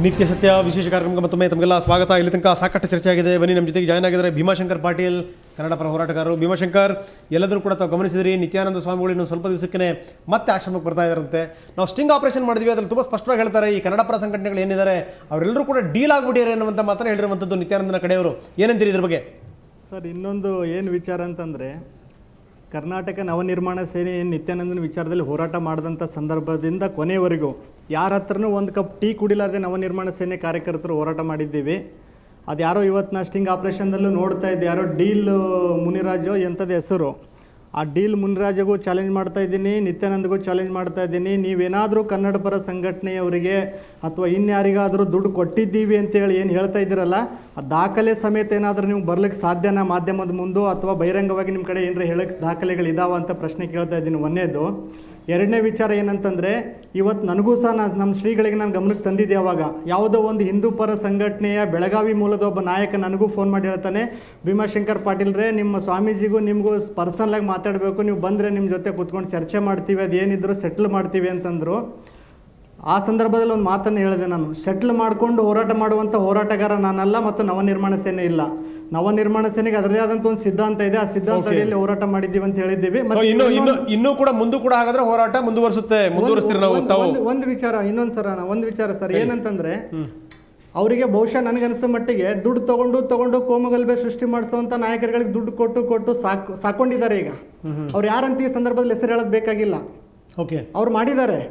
ನಿತ್ಯ ಸತ್ಯ ವಿಶೇಷ ಕಾರ್ಯಕ್ರಮಕ್ಕೆ ಮತ್ತೊಮ್ಮೆ ತಮಗೆಲ್ಲ ಸ್ವಾಗತ. ಇಲ್ಲಿ ತನಕ ಸಾಕಷ್ಟು ಚರ್ಚೆ ಆಗಿದೆ. ಬನ್ನಿ, ನಮ್ಮ ಜೊತೆಗೆ ಜಾಯ್ನ್ ಆಗಿದ್ದಾರೆ ಭೀಮಾಶಂಕರ್ ಪಾಟೀಲ್, ಕನ್ನಡ ಪರ ಹೋರಾಟಗಾರರು. ಭೀಮಾಶಂಕರ್, ಎಲ್ಲದರೂ ಕೂಡ ತಾವು ಗಮನಿಸಿದ್ರಿ, ನಿತ್ಯಾನಂದ ಸ್ವಾಮಿಗಳು ಇನ್ನೊಂದು ಸ್ವಲ್ಪ ದಿವಸಕ್ಕೆ ಮತ್ತೆ ಆಶ್ರಮಕ್ಕೆ ಬರ್ತಾ ಇದ್ದಾರಂತೆ. ನಾವು ಸ್ಟಿಂಗ್ ಆಪರೇಷನ್ ಮಾಡಿದ್ವಿ, ಅದ್ರಲ್ಲಿ ತುಂಬ ಸ್ಪಷ್ಟವಾಗಿ ಹೇಳ್ತಾರೆ ಈ ಕನ್ನಡ ಪರ ಸಂಘಟನೆಗಳು ಏನಿದ್ದಾರೆ ಅವರೆಲ್ಲರೂ ಕೂಡ ಡೀಲ್ ಆಗ್ಬಿಟ್ಟಿದ್ದಾರೆ ಅನ್ನುವಂಥ ಮಾತನ್ನು ಹೇಳಿರುವಂಥದ್ದು ನಿತ್ಯಾನಂದನ ಕಡೆಯವರು. ಏನಂತೀರಿ ಇದ್ರ ಬಗ್ಗೆ? ಸರ್, ಇನ್ನೊಂದು ಏನು ವಿಚಾರ ಅಂತಂದರೆ, ಕರ್ನಾಟಕ ನವನಿರ್ಮಾಣ ಸೇನೆ ನಿತ್ಯಾನಂದನ ವಿಚಾರದಲ್ಲಿ ಹೋರಾಟ ಮಾಡಿದಂಥ ಸಂದರ್ಭದಿಂದ ಕೊನೆಯವರೆಗೂ ಯಾರ ಹತ್ರನೂ ಒಂದು ಕಪ್ ಟೀ ಕುಡಿಲಾರ್ದೆ ನವನಿರ್ಮಾಣ ಸೇನೆ ಕಾರ್ಯಕರ್ತರು ಹೋರಾಟ ಮಾಡಿದ್ದೀವಿ. ಅದು ಯಾರೋ ಇವತ್ತು ನಾ ಸ್ಟಿಂಗ್ ಆಪ್ರೇಷನ್ದಲ್ಲೂ ನೋಡ್ತಾ ಇದ್ದೆ, ಯಾರೋ ಡೀಲ್ ಮುನಿರಾಜು ಎಂಥದ್ದು ಹೆಸರು, ಆ ಡೀಲ್ ಮುನಿರಾಜಗೂ ಚಾಲೆಂಜ್ ಮಾಡ್ತಾ ಇದ್ದೀನಿ, ನಿತ್ಯಾನಂದಗೂ ಚಾಲೆಂಜ್ ಮಾಡ್ತಾ ಇದ್ದೀನಿ. ನೀವೇನಾದರೂ ಕನ್ನಡ ಪರ ಸಂಘಟನೆಯವರಿಗೆ ಅಥವಾ ಇನ್ಯಾರಿಗಾದರೂ ದುಡ್ಡು ಕೊಟ್ಟಿದ್ದೀವಿ ಅಂತೇಳಿ ಏನು ಹೇಳ್ತಾ ಇದ್ದೀರಲ್ಲ, ಆ ದಾಖಲೆ ಸಮೇತ ಏನಾದರೂ ನೀವು ಬರ್ಲಿಕ್ಕೆ ಸಾಧ್ಯನಾ ಮಾಧ್ಯಮದ ಮುಂದೆ, ಅಥವಾ ಬಹಿರಂಗವಾಗಿ ನಿಮ್ಮ ಕಡೆ ಏನಾರ ಹೇಳಕ್ಕೆ ದಾಖಲೆಗಳಿದಾವ ಅಂತ ಪ್ರಶ್ನೆ ಕೇಳ್ತಾ ಇದ್ದೀನಿ. ಒಂದನೇದು. ಎರಡನೇ ವಿಚಾರ ಏನಂತಂದರೆ, ಇವತ್ತು ನನಗೂ ಸಹ ನಮ್ಮ ಶ್ರೀಗಳಿಗೆ ನಾನು ಗಮನಕ್ಕೆ ತಂದಿದ್ದೆ. ಅವಾಗ ಯಾವುದೋ ಒಂದು ಹಿಂದೂ ಪರ ಸಂಘಟನೆಯ ಬೆಳಗಾವಿ ಮೂಲದ ಒಬ್ಬ ನಾಯಕ ನನಗೂ ಫೋನ್ ಮಾಡಿ ಹೇಳ್ತಾನೆ, ಭೀಮಾಶಂಕರ್ ಪಾಟೀಲ್ರೇ, ನಿಮ್ಮ ಸ್ವಾಮೀಜಿಗೂ ನಿಮಗೂ ಪರ್ಸನಲಾಗಿ ಮಾತಾಡಬೇಕು, ನೀವು ಬಂದರೆ ನಿಮ್ಮ ಜೊತೆ ಕೂತ್ಕೊಂಡು ಚರ್ಚೆ ಮಾಡ್ತೀವಿ, ಅದೇನಿದ್ರು ಸೆಟ್ಲ್ ಮಾಡ್ತೀವಿ ಅಂತಂದರು. ಆ ಸಂದರ್ಭದಲ್ಲಿ ಒಂದು ಮಾತನ್ನು ಹೇಳಿದೆ ನಾನು, ಸೆಟ್ಲ್ ಮಾಡಿಕೊಂಡು ಹೋರಾಟ ಮಾಡುವಂಥ ಹೋರಾಟಗಾರ ನಾನಲ್ಲ, ಮತ್ತು ನವನಿರ್ಮಾಣ ಸೇನೆ ಇಲ್ಲ. ನವನಿರ್ಮಾಣ ಸೇನೆಗೆ ಅದರದೇ ಆದಂಥ ಒಂದು ಸಿದ್ಧಾಂತ ಇದೆ, ಆ ಸಿದ್ಧಾಂತ ಅಡಿಯಲ್ಲಿ ಹೋರಾಟ ಮಾಡಿದ್ದೀವಿ ಅಂತ ಹೇಳಿದ್ದೀವಿ. ಇನ್ನೂ ಕೂಡ ಮುಂದೂ ಕೂಡ ಹಾಗಾದ್ರೆ ಹೋರಾಟ ಮುಂದುವರಿಸ್ತೀರಿ ನಾವು. ಒಂದು ವಿಚಾರ ಸರ್, ಏನಂತಂದ್ರೆ, ಅವರಿಗೆ ಬಹುಶಃ ನನಗನ್ನಿಸಿದ ಮಟ್ಟಿಗೆ ದುಡ್ಡು ತಗೊಂಡು ಕೋಮುಗಲಭೆ ಸೃಷ್ಟಿ ಮಾಡಿಸುವಂಥ ನಾಯಕರುಗಳಿಗೆ ದುಡ್ಡು ಕೊಟ್ಟು ಸಾಕೊಂಡಿದ್ದಾರೆ. ಈಗ ಅವ್ರು ಯಾರಂತ ಈ ಸಂದರ್ಭದಲ್ಲಿ ಹೆಸರು ಹೇಳೋದು ಬೇಕಾಗಿಲ್ಲ. ಓಕೆ, ಅವ್ರು ಮಾಡಿದ್ದಾರೆ.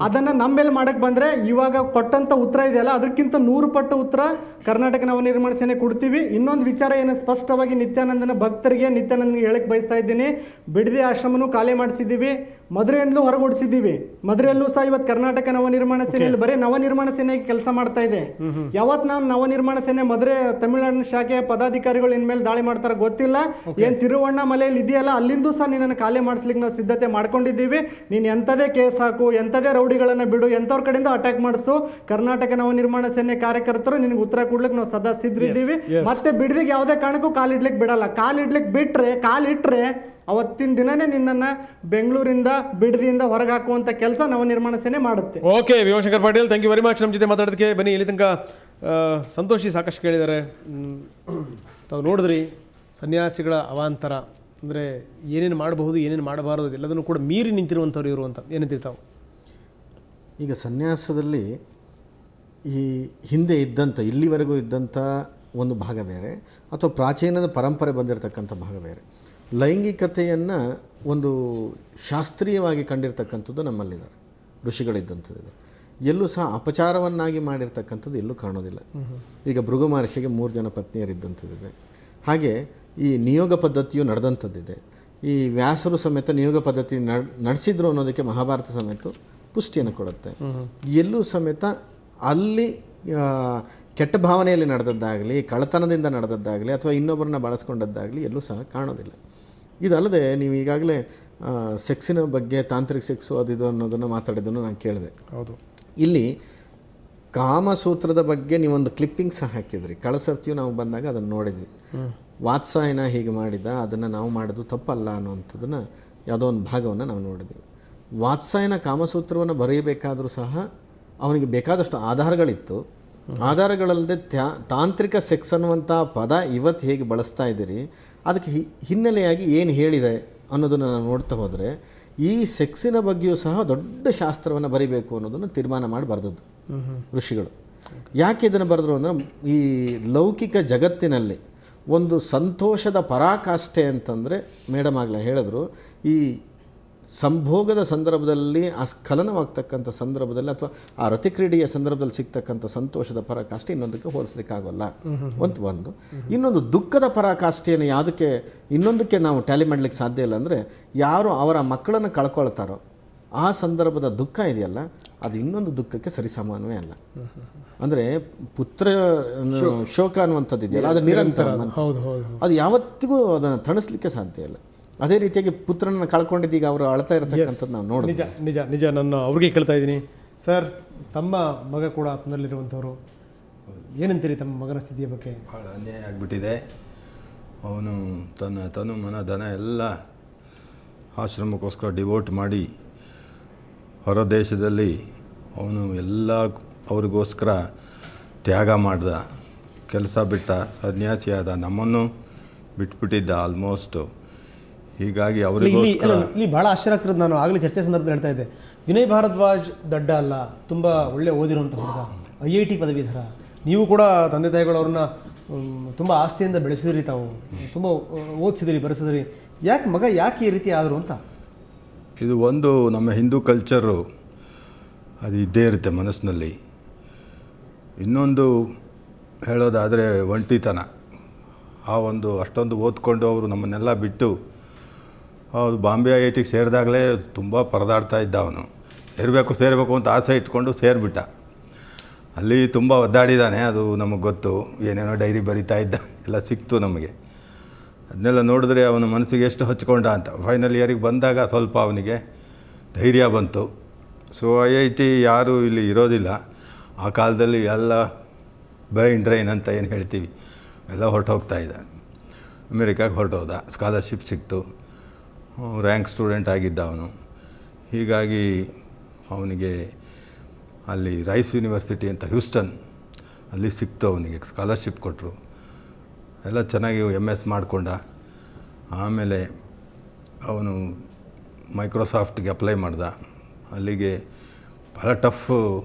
ಅದನ್ನು ನಮ್ಮ ಮೇಲೆ ಮಾಡಕ್ಕೆ ಬಂದರೆ ಇವಾಗ ಕೊಟ್ಟಂಥ ಉತ್ತರ ಇದೆಯಲ್ಲ, ಅದಕ್ಕಿಂತ 100 ಪಟ್ಟು ಉತ್ತರ ಕರ್ನಾಟಕ ನವನಿರ್ಮಾಣ ಸೇನೆ ಕೊಡ್ತೀವಿ. ಇನ್ನೊಂದು ವಿಚಾರ ಏನು ಸ್ಪಷ್ಟವಾಗಿ ನಿತ್ಯಾನಂದನ ಭಕ್ತರಿಗೆ ನಿತ್ಯಾನಂದನಿಗೆ ಹೇಳಕ್ಕೆ ಬಯಸ್ತಾ ಇದ್ದೀನಿ, ಬಿಡದಿ ಆಶ್ರಮನೂ ಖಾಲಿ ಮಾಡಿಸಿದ್ದೀವಿ, ಮಧುರೆಯಿಂದಲೂ ಹೊರಗೊಡಿಸಿದ್ದೀವಿ. ಮಧುರೆಯಲ್ಲೂ ಸಹ ಇವತ್ತು ಕರ್ನಾಟಕ ನವನಿರ್ಮಾಣ ಸೇನೆಯಲ್ಲಿ ಬರೀ ನವನಿರ್ಮಾಣ ಸೇನೆಗೆ ಕೆಲಸ ಮಾಡ್ತಾ ಇದೆ. ಯಾವತ್ತು ನಾನು ನವನಿರ್ಮಾಣ ಸೇನೆ ಮಧುರೆ ತಮಿಳುನಾಡಿನ ಶಾಖೆಯ ಪದಾಧಿಕಾರಿಗಳು ಇನ್ಮೇಲೆ ದಾಳಿ ಮಾಡ್ತಾರೆ ಗೊತ್ತಿಲ್ಲ. ಏನು ತಿರುವಣ್ಣಾಮಲೆಯಲ್ಲಿ ಇದೆಯಲ್ಲ, ಅಲ್ಲಿಂದೂ ಸಹ ನಿನ್ನನ್ನು ಖಾಲಿ ಮಾಡಿಸ್ಲಿಕ್ಕೆ ನಾವು ಸಿದ್ಧತೆ ಮಾಡ್ಕೊಂಡಿದ್ದೀವಿ. ನೀನು ಎಂಥದೇ ಕೇಸ್ ಹಾಕು, ಎಂಥದೇ ರೌಡಿಗಳನ್ನು ಬಿಡು, ಎಂಥವ್ರ ಕಡೆಯಿಂದ ಅಟ್ಯಾಕ್ ಮಾಡಿಸು, ಕರ್ನಾಟಕ ನವನಿರ್ಮಾಣ ಸೇನೆ ಕಾರ್ಯಕರ್ತರು ನಿನಗೆ ಉತ್ತರ ಕೊಡ್ಲಿಕ್ಕೆ ನಾವು ಸದಾ ಸಿದ್ಧರಿದ್ದೀವಿ. ಮತ್ತೆ ಬಿಡದಿಗೆ ಯಾವುದೇ ಕಾರಣಕ್ಕೂ ಕಾಲಿಡ್ಲಿಕ್ಕೆ ಬಿಡಲ್ಲ. ಕಾಲಿಟ್ರೆ ಅವತ್ತಿನ ದಿನನೇ ನಿನ್ನನ್ನು ಬೆಂಗಳೂರಿಂದ ಬಿಡದಿಯಿಂದ ಹೊರಗೆ ಹಾಕುವಂಥ ಕೆಲಸ ನವನಿರ್ಮಾಣ ಸೇನೆ ಮಾಡುತ್ತೆ. Okay, Bhimashankar Patil, thank you very much ನಮ್ಮ ಜೊತೆ ಮಾತಾಡೋದಕ್ಕೆ. ಬನ್ನಿ, ಇಲ್ಲಿ ತನಕ ಸಂತೋಷಿ ಸಾಕಷ್ಟು ಕೇಳಿದ್ದಾರೆ. ತಾವು ನೋಡಿದ್ರಿ ಸನ್ಯಾಸಿಗಳ ಅವಾಂತರ ಅಂದರೆ ಏನೇನು ಮಾಡಬಹುದು, ಏನೇನು ಮಾಡಬಾರದು, ಎಲ್ಲದನ್ನು ಕೂಡ ಮೀರಿ ನಿಂತಿರುವಂಥವ್ರು ಇವರು ಅಂತ ಏನಂತೀವಿ ತಾವು? ಈಗ ಸನ್ಯಾಸದಲ್ಲಿ ಈ ಹಿಂದೆ ಇದ್ದಂಥ, ಇಲ್ಲಿವರೆಗೂ ಇದ್ದಂಥ ಒಂದು ಭಾಗ ಬೇರೆ, ಅಥವಾ ಪ್ರಾಚೀನದ ಪರಂಪರೆ ಬಂದಿರತಕ್ಕಂಥ ಭಾಗ ಬೇರೆ. ಲೈಂಗಿಕತೆಯನ್ನು ಒಂದು ಶಾಸ್ತ್ರೀಯವಾಗಿ ಕಂಡಿರ್ತಕ್ಕಂಥದ್ದು ನಮ್ಮಲ್ಲಿದ್ದಾರೆ, ಋಷಿಗಳಿದ್ದಂಥದ್ದು. ಎಲ್ಲೂ ಸಹ ಅಪಚಾರವನ್ನಾಗಿ ಮಾಡಿರ್ತಕ್ಕಂಥದ್ದು ಎಲ್ಲೂ ಕಾಣೋದಿಲ್ಲ. ಈಗ ಭೃಗು ಮಹರ್ಷಿಗೆ 3 ಜನ ಪತ್ನಿಯರಿದ್ದಂಥದ್ದಿದೆ. ಹಾಗೆ ಈ ನಿಯೋಗ ಪದ್ಧತಿಯು ನಡೆದಂಥದ್ದಿದೆ. ಈ ವ್ಯಾಸರು ಸಮೇತ ನಿಯೋಗ ಪದ್ಧತಿ ನಡೆಸಿದ್ರು ಅನ್ನೋದಕ್ಕೆ ಮಹಾಭಾರತ ಸಮೇತ ಪುಷ್ಟಿಯನ್ನು ಕೊಡುತ್ತೆ. ಎಲ್ಲೂ ಸಮೇತ ಅಲ್ಲಿ ಕೆಟ್ಟ ಭಾವನೆಯಲ್ಲಿ ನಡೆದದ್ದಾಗಲಿ, ಕಳ್ಳತನದಿಂದ ನಡೆದದ್ದಾಗಲಿ, ಅಥವಾ ಇನ್ನೊಬ್ಬರನ್ನ ಬಳಸ್ಕೊಂಡದ್ದಾಗಲಿ ಎಲ್ಲೂ ಸಹ ಕಾಣೋದಿಲ್ಲ. ಇದಲ್ಲದೆ ನೀವು ಈಗಾಗಲೇ ಸೆಕ್ಸಿನ ಬಗ್ಗೆ, ತಾಂತ್ರಿಕ ಸೆಕ್ಸು ಅದು ಇದು ಅನ್ನೋದನ್ನು ಮಾತಾಡಿದ್ದನ್ನು ನಾನು ಕೇಳಿದೆ. ಹೌದು, ಇಲ್ಲಿ ಕಾಮಸೂತ್ರದ ಬಗ್ಗೆ ನೀವೊಂದು ಕ್ಲಿಪ್ಪಿಂಗ್ ಸಹ ಹಾಕಿದ್ರಿ. ಕಳಸರ್ತಿಯು ನಾವು ಬಂದಾಗ ಅದನ್ನು ನೋಡಿದ್ವಿ. ವಾತ್ಸಾಯನ ಹೀಗೆ ಮಾಡಿದ, ಅದನ್ನು ನಾವು ಮಾಡೋದು ತಪ್ಪಲ್ಲ ಅನ್ನುವಂಥದ್ದನ್ನು ಯಾವುದೋ ಒಂದು ಭಾಗವನ್ನು ನಾವು ನೋಡಿದ್ವಿ. ವಾತ್ಸಾಯನ ಕಾಮಸೂತ್ರವನ್ನು ಬರೆಯಬೇಕಾದರೂ ಸಹ ಅವನಿಗೆ ಬೇಕಾದಷ್ಟು ಆಧಾರಗಳಿತ್ತು. ಆಧಾರಗಳಲ್ಲದೆ ತಾಂತ್ರಿಕ ಸೆಕ್ಸ್ ಅನ್ನುವಂಥ ಪದ ಇವತ್ತು ಹೇಗೆ ಬಳಸ್ತಾ ಇದ್ದೀರಿ, ಅದಕ್ಕೆ ಹಿನ್ನೆಲೆಯಾಗಿ ಏನು ಹೇಳಿದೆ ಅನ್ನೋದನ್ನು ನಾವು ನೋಡ್ತಾ ಹೋದರೆ, ಈ ಸೆಕ್ಸಿನ ಬಗ್ಗೆಯೂ ಸಹ ದೊಡ್ಡ ಶಾಸ್ತ್ರವನ್ನು ಬರಿಬೇಕು ಅನ್ನೋದನ್ನು ತೀರ್ಮಾನ ಮಾಡಿ ಬರೆದದ್ದು ಋಷಿಗಳು. ಯಾಕೆ ಇದನ್ನು ಬರೆದ್ರು ಅಂದರೆ, ಈ ಲೌಕಿಕ ಜಗತ್ತಿನಲ್ಲಿ ಒಂದು ಸಂತೋಷದ ಪರಾಕಾಷ್ಠೆ ಅಂತಂದರೆ, ಮೇಡಮ್ ಆಗಲೇ ಹೇಳಿದ್ರು, ಈ ಸಂಭೋಗದ ಸಂದರ್ಭದಲ್ಲಿ, ಆ ಸ್ಖಲನವಾಗ್ತಕ್ಕಂಥ ಸಂದರ್ಭದಲ್ಲಿ, ಅಥವಾ ಆ ರತಿಕ್ರೀಡೆಯ ಸಂದರ್ಭದಲ್ಲಿ ಸಿಗ್ತಕ್ಕಂಥ ಸಂತೋಷದ ಪರಾಕಾಷ್ಠೆ ಇನ್ನೊಂದಕ್ಕೆ ಹೋಲಿಸ್ಲಿಕ್ಕಾಗೋಲ್ಲ. ಒಂದು ಇನ್ನೊಂದು ದುಃಖದ ಪರಾಕಾಷ್ಠೆಯನ್ನು ಯಾವುದಕ್ಕೆ ಇನ್ನೊಂದಕ್ಕೆ ನಾವು ಟ್ಯಾಲಿ ಮಾಡಲಿಕ್ಕೆ ಸಾಧ್ಯ ಇಲ್ಲ ಅಂದರೆ, ಯಾರು ಅವರ ಮಕ್ಕಳನ್ನು ಕಳ್ಕೊಳ್ತಾರೋ ಆ ಸಂದರ್ಭದ ದುಃಖ ಇದೆಯಲ್ಲ, ಅದು ಇನ್ನೊಂದು ದುಃಖಕ್ಕೆ ಸರಿಸಮಾನವೇ ಅಲ್ಲ. ಅಂದರೆ ಪುತ್ರ ಶೋಕ ಅನ್ನುವಂಥದ್ದು ಇದೆಯಲ್ಲ, ಅದು ನಿರಂತರ, ಅದು ಯಾವತ್ತಿಗೂ ಅದನ್ನು ತಣಿಸ್ಲಿಕ್ಕೆ ಸಾಧ್ಯ ಇಲ್ಲ. ಅದೇ ರೀತಿಯಾಗಿ ಪುತ್ರನ ಕಳ್ಕೊಂಡಿದ್ದೀಗ ಅವರು ಅಳ್ತಾ ಇರತಕ್ಕಂಥದ್ದು ನಾವು ನೋಡಿ. ನಿಜ ನಾನು ಅವ್ರಿಗೆ ಕೇಳ್ತಾ ಇದ್ದೀನಿ. ಸರ್, ತಮ್ಮ ಮಗ ಕೂಡ ಆತನಲ್ಲಿರುವಂಥವ್ರು, ಏನಂತೀರಿ ತಮ್ಮ ಮಗನ ಸ್ಥಿತಿಯ ಬಗ್ಗೆ? ಭಾಳ ಅನ್ಯಾಯ ಆಗಿಬಿಟ್ಟಿದೆ. ಅವನು ತನ್ನ ತನು ಮನ ಧನ ಎಲ್ಲ ಆಶ್ರಮಕ್ಕೋಸ್ಕರ ಡಿವೋಟ್ ಮಾಡಿ ಹೊರ ದೇಶದಲ್ಲಿ ಅವನು ಎಲ್ಲ ಅವ್ರಿಗೋಸ್ಕರ ತ್ಯಾಗ ಮಾಡ್ದ, ಕೆಲಸ ಬಿಟ್ಟ, ಸನ್ಯಾಸಿಯಾದ, ನಮ್ಮನ್ನು ಬಿಟ್ಬಿಟ್ಟಿದ್ದ ಆಲ್ಮೋಸ್ಟು. ಹೀಗಾಗಿ ಇಲ್ಲಿ ಅವರಿಗೋಸ್ಕರ ಇಲ್ಲಿ ಭಾಳ ಆಶ್ಚರ್ಯ ಆಗ್ತಿರೋದು, ನಾನು ಆಗಲೇ ಚರ್ಚೆ ಸಂದರ್ಭದಲ್ಲಿ ಹೇಳ್ತಾ ಇದ್ದೆ, ವಿನಯ್ ಭಾರದ್ವಾಜ್ ದಡ್ಡ ಅಲ್ಲ, ತುಂಬ ಒಳ್ಳೆ ಓದಿರುವಂಥ ಹುಡುಗ, IIT ಪದವೀಧರ. ನೀವು ಕೂಡ ತಂದೆ ತಾಯಿಗಳು ಅವ್ರನ್ನ ತುಂಬ ಆಸ್ತಿಯಿಂದ ಬೆಳೆಸಿದಿರಿ, ತಾವು ತುಂಬ ಓದಿಸಿದಿರಿ, ಬರೆಸಿದಿರಿ. ಯಾಕೆ ಈ ರೀತಿ ಆದರು ಅಂತ? ಇದು ಒಂದು ನಮ್ಮ ಹಿಂದೂ ಕಲ್ಚರು ಅದು ಇದ್ದೇ ಇರುತ್ತೆ ಮನಸ್ಸಿನಲ್ಲಿ. ಇನ್ನೊಂದು ಹೇಳೋದಾದರೆ ಒಂಟಿತನ. ಆ ಒಂದು ಅಷ್ಟೊಂದು ಓದ್ಕೊಂಡು ಅವರು ನಮ್ಮನ್ನೆಲ್ಲ ಬಿಟ್ಟು ಹೌದು ಬಾಂಬೆ IITಗೆ ಸೇರಿದಾಗಲೇ ತುಂಬ ಪರದಾಡ್ತಾ ಇದ್ದ ಅವನು. ಸೇರಬೇಕು ಅಂತ ಆಸೆ ಇಟ್ಕೊಂಡು ಸೇರಿಬಿಟ್ಟ. ಅಲ್ಲಿ ತುಂಬ ಒದ್ದಾಡಿದ್ದಾನೆ, ಅದು ನಮಗೆ ಗೊತ್ತು. ಏನೇನೋ ಡೈರಿ ಬರಿತಾ ಇದ್ದ, ಎಲ್ಲ ಸಿಕ್ತು ನಮಗೆ. ಅದನ್ನೆಲ್ಲ ನೋಡಿದ್ರೆ ಅವನ ಮನಸ್ಸಿಗೆ ಎಷ್ಟು ಹಚ್ಕೊಂಡ ಅಂತ. ಫೈನಲ್ ಇಯರಿಗೆ ಬಂದಾಗ ಸ್ವಲ್ಪ ಅವನಿಗೆ ಧೈರ್ಯ ಬಂತು. ಸೊ IIT ಯಾರೂ ಇಲ್ಲಿ ಇರೋದಿಲ್ಲ. ಆ ಕಾಲದಲ್ಲಿ ಎಲ್ಲ ಬ್ರೈನ್ ಅಂತ ಏನು ಹೇಳ್ತೀವಿ, ಎಲ್ಲ ಹೊರಟೋಗ್ತಾ ಇದ್ದ. ಅಮೇರಿಕಾಗೆ ಹೊರಟೋದ, ಸ್ಕಾಲರ್ಶಿಪ್ ಸಿಕ್ತು, ರ್ಯಾಂಕ್ ಸ್ಟೂಡೆಂಟ್ ಆಗಿದ್ದ ಅವನು. ಹೀಗಾಗಿ ಅವನಿಗೆ ಅಲ್ಲಿ ರೈಸ್ ಯೂನಿವರ್ಸಿಟಿ ಅಂತ ಹ್ಯೂಸ್ಟನ್, ಅಲ್ಲಿ ಸಿಕ್ತು ಅವನಿಗೆ, ಸ್ಕಾಲರ್ಶಿಪ್ ಕೊಟ್ಟರು. ಎಲ್ಲ ಚೆನ್ನಾಗಿ MS ಮಾಡಿಕೊಂಡ. ಆಮೇಲೆ ಅವನು ಮೈಕ್ರೋಸಾಫ್ಟ್ಗೆ ಅಪ್ಲೈ ಮಾಡ್ದ. ಅಲ್ಲಿಗೆ ಭಾಳ ಟಫ್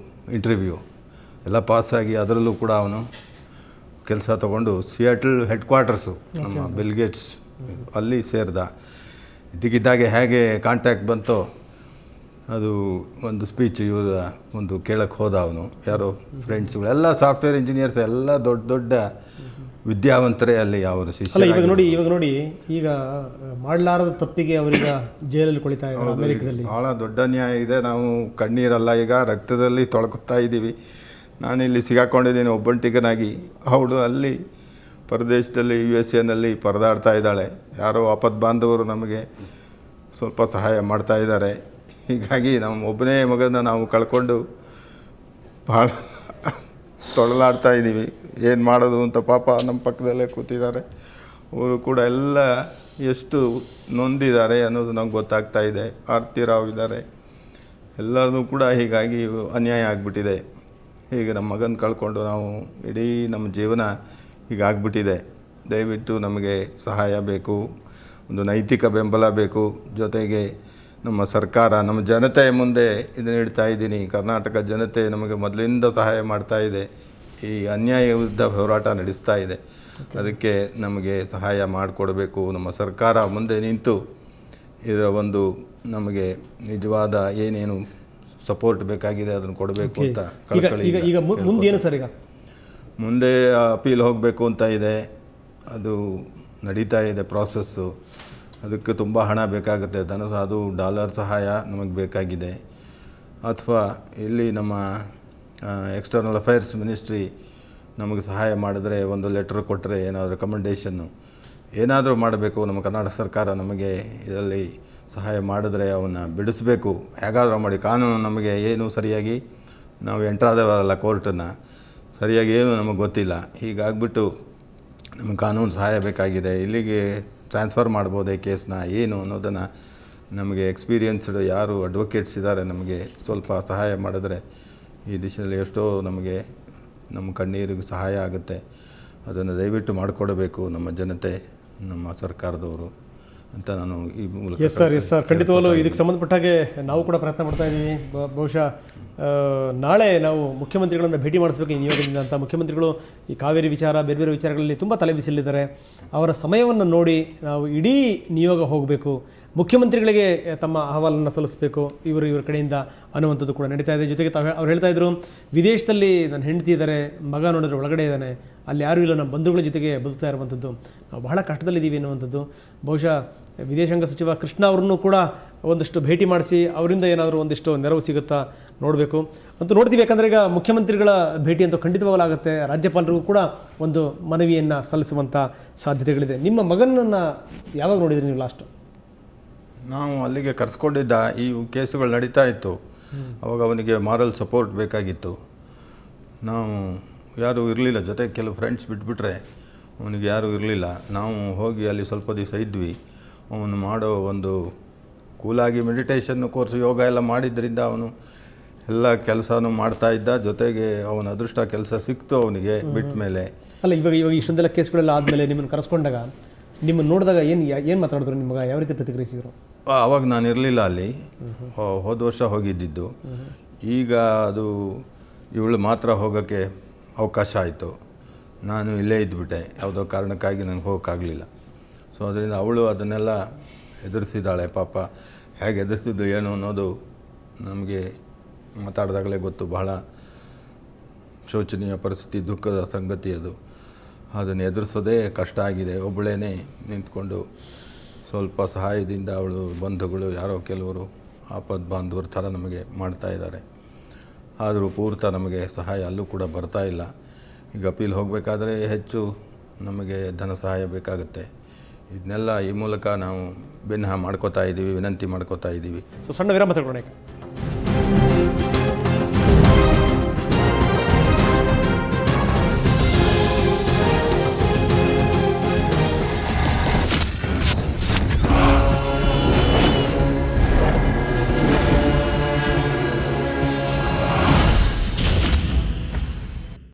ಇಂಟರ್ವ್ಯೂ ಎಲ್ಲ ಪಾಸಾಗಿ ಅದರಲ್ಲೂ ಕೂಡ ಅವನು ಕೆಲಸ ತೊಗೊಂಡು ಸಿಯಾಟಲ್ ಹೆಡ್ ಕ್ವಾರ್ಟರ್ಸು ನಮ್ಮ ಬಿಲ್ ಗೇಟ್ಸ್ ಅಲ್ಲಿ ಸೇರಿದ. ಇದಕ್ಕಿದ್ದಾಗೆ ಹೇಗೆ ಕಾಂಟ್ಯಾಕ್ಟ್ ಬಂತೋ ಅದು ಒಂದು ಸ್ಪೀಚ್ ಇವರ ಒಂದು ಕೇಳಕ್ಕೆ ಹೋದ ಅವನು. ಯಾರೋ ಫ್ರೆಂಡ್ಸ್ಗಳು ಎಲ್ಲ ಸಾಫ್ಟ್ವೇರ್ ಇಂಜಿನಿಯರ್ಸ್, ಎಲ್ಲ ದೊಡ್ಡ ದೊಡ್ಡ ವಿದ್ಯಾವಂತರೇ ಅಲ್ಲಿ ಅವರು ಶಿಷ್ಯ. ಇವಾಗ ನೋಡಿ ಈಗ ಮಾಡಲಾರದ ತಪ್ಪಿಗೆ ಅವರೀಗ ಜೈಲಲ್ಲಿ ಕುಳಿತಾ ಇದ್ದಾರೆ ಅಮೆರಿಕದಲ್ಲಿ. ಭಾಳ ದೊಡ್ಡ ನ್ಯಾಯ ಇದೆ. ನಾವು ಕಣ್ಣೀರಲ್ಲ, ಈಗ ರಕ್ತದಲ್ಲಿ ತೊಳ್ಕೊತಾ ಇದ್ದೀವಿ. ನಾನಿಲ್ಲಿ ಸಿಗಾಕೊಂಡಿದ್ದೀನಿ ಒಬ್ಬಂಟಿಗನಾಗಿ. ಅವಳು ಅಲ್ಲಿ ಪರದೇಶದಲ್ಲಿ USA ಪರದಾಡ್ತಾ ಇದ್ದಾಳೆ. ಯಾರೋ ಆಪತ್ ಬಾಂಧವರು ನಮಗೆ ಸ್ವಲ್ಪ ಸಹಾಯ ಮಾಡ್ತಾ ಇದ್ದಾರೆ. ಹೀಗಾಗಿ ನಮ್ಮ ಒಬ್ಬನೇ ಮಗನ ನಾವು ಕಳ್ಕೊಂಡು ಭಾಳ ತೊಳಲಾಡ್ತಾ ಇದ್ದೀವಿ. ಏನು ಮಾಡೋದು ಅಂತ ಪಾಪ ನಮ್ಮ ಪಕ್ಕದಲ್ಲೇ ಕೂತಿದ್ದಾರೆ. ಅವರು ಕೂಡ ಎಲ್ಲ ಎಷ್ಟು ನೊಂದಿದ್ದಾರೆ ಅನ್ನೋದು ನಮ್ಗೆ ಗೊತ್ತಾಗ್ತಾ ಇದೆ. ಆರ್ತಿ ರಾವ್ ಇದ್ದಾರೆ, ಎಲ್ಲರೂ ಕೂಡ. ಹೀಗಾಗಿ ಅನ್ಯಾಯ ಆಗಿಬಿಟ್ಟಿದೆ. ಹೀಗೆ ನಮ್ಮ ಮಗನ ಕಳ್ಕೊಂಡು ನಾವು ಇಡೀ ನಮ್ಮ ಜೀವನ ಹೀಗಾಗ್ಬಿಟ್ಟಿದೆ. ದಯವಿಟ್ಟು ನಮಗೆ ಸಹಾಯ ಬೇಕು, ಒಂದು ನೈತಿಕ ಬೆಂಬಲ ಬೇಕು. ಜೊತೆಗೆ ನಮ್ಮ ಸರ್ಕಾರ, ನಮ್ಮ ಜನತೆ ಮುಂದೆ ಇದನ್ನು ಇಡ್ತಾ ಇದ್ದೀನಿ. ಕರ್ನಾಟಕ ಜನತೆ ನಮಗೆ ಮೊದಲಿಂದ ಸಹಾಯ ಮಾಡ್ತಾ ಇದೆ. ಈ ಅನ್ಯಾಯ ವಿರುದ್ಧ ಹೋರಾಟ ನಡೆಸ್ತಾ ಇದೆ. ಅದಕ್ಕೆ ನಮಗೆ ಸಹಾಯ ಮಾಡಿಕೊಡಬೇಕು. ನಮ್ಮ ಸರ್ಕಾರ ಮುಂದೆ ನಿಂತು ಇದರ ಒಂದು ನಮಗೆ ನಿಜವಾದ ಏನೇನು ಸಪೋರ್ಟ್ ಬೇಕಾಗಿದೆ ಅದನ್ನು ಕೊಡಬೇಕು ಅಂತ ಈಗ ಮುಂದೇನು ಸರ್? ಈಗ ಮುಂದೆ ಅಪೀಲ್ ಹೋಗಬೇಕು ಅಂತ ಇದೆ. ಅದು ನಡೀತಾ ಇದೆ ಪ್ರಾಸೆಸ್ಸು. ಅದಕ್ಕೆ ತುಂಬ ಹಣ ಬೇಕಾಗುತ್ತೆ. ಅದು ಡಾಲರ್ ಸಹಾಯ ನಮಗೆ ಬೇಕಾಗಿದೆ. ಅಥವಾ ಇಲ್ಲಿ ನಮ್ಮ ಎಕ್ಸ್ಟರ್ನಲ್ ಅಫೇರ್ಸ್ ಮಿನಿಸ್ಟ್ರಿ ನಮಗೆ ಸಹಾಯ ಮಾಡಿದ್ರೆ, ಒಂದು ಲೆಟ್ರ್ ಕೊಟ್ಟರೆ, ಏನಾದರೂ ರೆಕಮೆಂಡೇಷನ್ನು ಏನಾದರೂ ಮಾಡಬೇಕು. ನಮ್ಮ ಕರ್ನಾಟಕ ಸರ್ಕಾರ ನಮಗೆ ಇದರಲ್ಲಿ ಸಹಾಯ ಮಾಡಿದ್ರೆ ಅವನ್ನ ಬಿಡಿಸಬೇಕು. ಹೇಗಾದರೂ ಮಾಡಿ. ಕಾನೂನು ನಮಗೆ ಏನು ಸರಿಯಾಗಿ ನಾವು ಎಂಟ್ರಾದವರಲ್ಲ ಕೋರ್ಟನ್ನು, ಸರಿಯಾಗಿ ಏನು ನಮಗೆ ಗೊತ್ತಿಲ್ಲ. ಹೀಗಾಗ್ಬಿಟ್ಟು ನಮಗೆ ಕಾನೂನು ಸಹಾಯ ಬೇಕಾಗಿದೆ. ಇಲ್ಲಿಗೆ ಟ್ರಾನ್ಸ್ಫರ್ ಮಾಡ್ಬೋದೇ ಕೇಸ್ನ ಏನು ಅನ್ನೋದನ್ನು ನಮಗೆ ಎಕ್ಸ್ಪೀರಿಯನ್ಸ್ಡ್ ಯಾರು ಅಡ್ವೊಕೇಟ್ಸ್ ಇದ್ದಾರೆ ನಮಗೆ ಸ್ವಲ್ಪ ಸಹಾಯ ಮಾಡಿದ್ರೆ ಈ ದಿಶೆಯಲ್ಲಿ ಎಷ್ಟೋ ನಮಗೆ ನಮ್ಮ ಕಣ್ಣೀರಿಗೆ ಸಹಾಯ ಆಗುತ್ತೆ. ಅದನ್ನು ದಯವಿಟ್ಟು ಮಾಡಿಕೊಡಬೇಕು ನಮ್ಮ ಜನತೆ, ನಮ್ಮ ಸರ್ಕಾರದವರು ಅಂತ ನಾನು ಈ ಮೂಲಕ. ಎಸ್ ಸರ್, ಖಂಡಿತವಾಗಲೂ ಇದಕ್ಕೆ ಸಂಬಂಧಪಟ್ಟಾಗೆ ನಾವು ಕೂಡ ಪ್ರಯತ್ನ ಮಾಡ್ತಾ ಇದ್ದೀವಿ. ಬಹುಶಃ ನಾಳೆ ನಾವು ಮುಖ್ಯಮಂತ್ರಿಗಳನ್ನು ಭೇಟಿ ಮಾಡಿಸ್ಬೇಕು ಈ ನಿಯೋಗದಿಂದ ಅಂತ. ಮುಖ್ಯಮಂತ್ರಿಗಳು ಈ ಕಾವೇರಿ ವಿಚಾರ, ಬೇರೆ ಬೇರೆ ವಿಚಾರಗಳಲ್ಲಿ ತುಂಬ ತಲೆಬಿಸಿಲಿದ್ದಾರೆ. ಅವರ ಸಮಯವನ್ನು ನೋಡಿ ನಾವು ಇಡೀ ನಿಯೋಗ ಹೋಗಬೇಕು, ಮುಖ್ಯಮಂತ್ರಿಗಳಿಗೆ ತಮ್ಮ ಅಹವಾಲನ್ನು ಸಲ್ಲಿಸಬೇಕು ಇವರ ಕಡೆಯಿಂದ ಅನ್ನುವಂಥದ್ದು ಕೂಡ ನಡೀತಾ ಇದೆ. ಜೊತೆಗೆ ಅವ್ರು ಹೇಳ್ತಾ ಇದ್ರು, ವಿದೇಶದಲ್ಲಿ ನನ್ನ ಹೆಂಡತಿ ಇದ್ದಾರೆ, ಮಗ ನೋಡಿದ್ರೆ ಒಳಗಡೆ ಇದ್ದಾನೆ, ಅಲ್ಲಿ ಯಾರೂ ಇಲ್ಲ, ನಮ್ಮ ಬಂಧುಗಳ ಜೊತೆಗೆ ಬದುಕ್ತಾ ಇರುವಂಥದ್ದು, ನಾವು ಬಹಳ ಕಷ್ಟದಲ್ಲಿದ್ದೀವಿ ಅನ್ನುವಂಥದ್ದು. ಬಹುಶಃ ವಿದೇಶಾಂಗ ಸಚಿವ ಕೃಷ್ಣ ಅವ್ರನ್ನೂ ಕೂಡ ಒಂದಷ್ಟು ಭೇಟಿ ಮಾಡಿಸಿ ಅವರಿಂದ ಏನಾದರೂ ಒಂದಿಷ್ಟು ನೆರವು ಸಿಗುತ್ತಾ ನೋಡಬೇಕು ಅಂತೂ ನೋಡ್ತೀವಿ. ಯಾಕಂದರೆ ಈಗ ಮುಖ್ಯಮಂತ್ರಿಗಳ ಭೇಟಿ ಅಂತೂ ಖಂಡಿತವಾಗಲಾಗುತ್ತೆ. ರಾಜ್ಯಪಾಲರಿಗೂ ಕೂಡ ಒಂದು ಮನವಿಯನ್ನು ಸಲ್ಲಿಸುವಂಥ ಸಾಧ್ಯತೆಗಳಿದೆ. ನಿಮ್ಮ ಮಗನನ್ನು ಯಾವಾಗ ನೋಡಿದ್ರಿ ನೀವು ಲಾಸ್ಟ್? ನಾವು ಅಲ್ಲಿಗೆ ಕರೆಸ್ಕೊಂಡಿದ್ದ. ಈ ಕೇಸುಗಳು ನಡೀತಾ ಇತ್ತು, ಅವಾಗ ಅವನಿಗೆ ಮಾರಲ್ ಸಪೋರ್ಟ್ ಬೇಕಾಗಿತ್ತು. ನಾವು ಯಾರೂ ಇರಲಿಲ್ಲ, ಜೊತೆಗೆ ಕೆಲವು ಫ್ರೆಂಡ್ಸ್ ಬಿಟ್ಬಿಟ್ರೆ ಅವನಿಗೆ ಯಾರೂ ಇರಲಿಲ್ಲ. ನಾವು ಹೋಗಿ ಅಲ್ಲಿ ಸ್ವಲ್ಪ ದಿವಸ ಇದ್ವಿ. ಅವನು ಮಾಡೋ ಒಂದು ಕೂಲಾಗಿ ಮೆಡಿಟೇಷನ್ ಕೋರ್ಸ್, ಯೋಗ ಎಲ್ಲ ಮಾಡಿದ್ರಿಂದ ಅವನು ಎಲ್ಲ ಕೆಲಸನೂ ಮಾಡ್ತಾ ಇದ್ದ, ಜೊತೆಗೆ ಅವನ ಅದೃಷ್ಟ ಕೆಲಸ ಸಿಕ್ತು ಅವನಿಗೆ ಬಿಟ್ಟ ಮೇಲೆ. ಅಲ್ಲ, ಇವಾಗ ಇಷ್ಟೊಂದೆಲ್ಲ ಕೇಸ್ಗಳೆಲ್ಲ ಆದಮೇಲೆ ನಿಮ್ಮನ್ನು ಕರೆಸ್ಕೊಂಡಾಗ ನಿಮ್ಮನ್ನು ನೋಡಿದಾಗ ಏನು ಮಾತಾಡಿದ್ರು ನಿಮ್ಗೆ, ಯಾವ ರೀತಿ ಪ್ರತಿಕ್ರಿಯಿಸಿದ್ರು? ಆವಾಗ ನಾನು ಇರಲಿಲ್ಲ ಅಲ್ಲಿ, ಹೋದ ವರ್ಷ ಹೋಗಿದ್ದಿದ್ದು. ಈಗ ಅದು ಇವಳು ಮಾತ್ರ ಹೋಗೋಕ್ಕೆ ಅವಕಾಶ ಆಯಿತು. ನಾನು ಇಲ್ಲೇ ಇದ್ದುಬಿಟ್ಟೆ, ಯಾವುದೋ ಕಾರಣಕ್ಕಾಗಿ ನನಗೆ ಹೋಗೋಕ್ಕಾಗಲಿಲ್ಲ. ಸೊ ಅದರಿಂದ ಅವಳು ಅದನ್ನೆಲ್ಲ ಎದುರಿಸಿದ್ದಾಳೆ. ಪಾಪ ಹೇಗೆ ಎದುರಿಸಿದ್ದು ಏನು ಅನ್ನೋದು ನಮಗೆ ಮಾತಾಡಿದಾಗಲೇ ಗೊತ್ತು. ಬಹಳ ಶೋಚನೀಯ ಪರಿಸ್ಥಿತಿ, ದುಃಖದ ಸಂಗತಿ ಅದು. ಅದನ್ನು ಎದುರಿಸೋದೇ ಕಷ್ಟ ಆಗಿದೆ. ಒಬ್ಬಳೇ ನಿಂತ್ಕೊಂಡು ಸ್ವಲ್ಪ ಸಹಾಯದಿಂದ ಅವಳು ಬಂಧುಗಳು ಯಾರೋ ಕೆಲವರು ಆಪದ್ ಬಾಂಧವರ ಥರ ನಮಗೆ ಮಾಡ್ತಾ ಇದ್ದಾರೆ. ಆದರೂ ಪೂರ್ತಿ ನಮಗೆ ಸಹಾಯ ಅಲ್ಲೂ ಕೂಡ ಬರ್ತಾ ಇಲ್ಲ. ಈಗ ಅಪೀಲ್ ಹೋಗಬೇಕಾದ್ರೆ ಹೆಚ್ಚು ನಮಗೆ ಧನ ಸಹಾಯ ಬೇಕಾಗುತ್ತೆ. ಇದನ್ನೆಲ್ಲ ಈ ಮೂಲಕ ನಾವು ಭಿನ್ನ ಮಾಡ್ಕೋತಾ ಇದ್ದೀವಿ, ವಿನಂತಿ ಮಾಡ್ಕೋತಾ ಇದ್ದೀವಿ. ಸೊ ಸಣ್ಣ ವಿರಾಮ ತಗೊಳ್ಳೋಣ.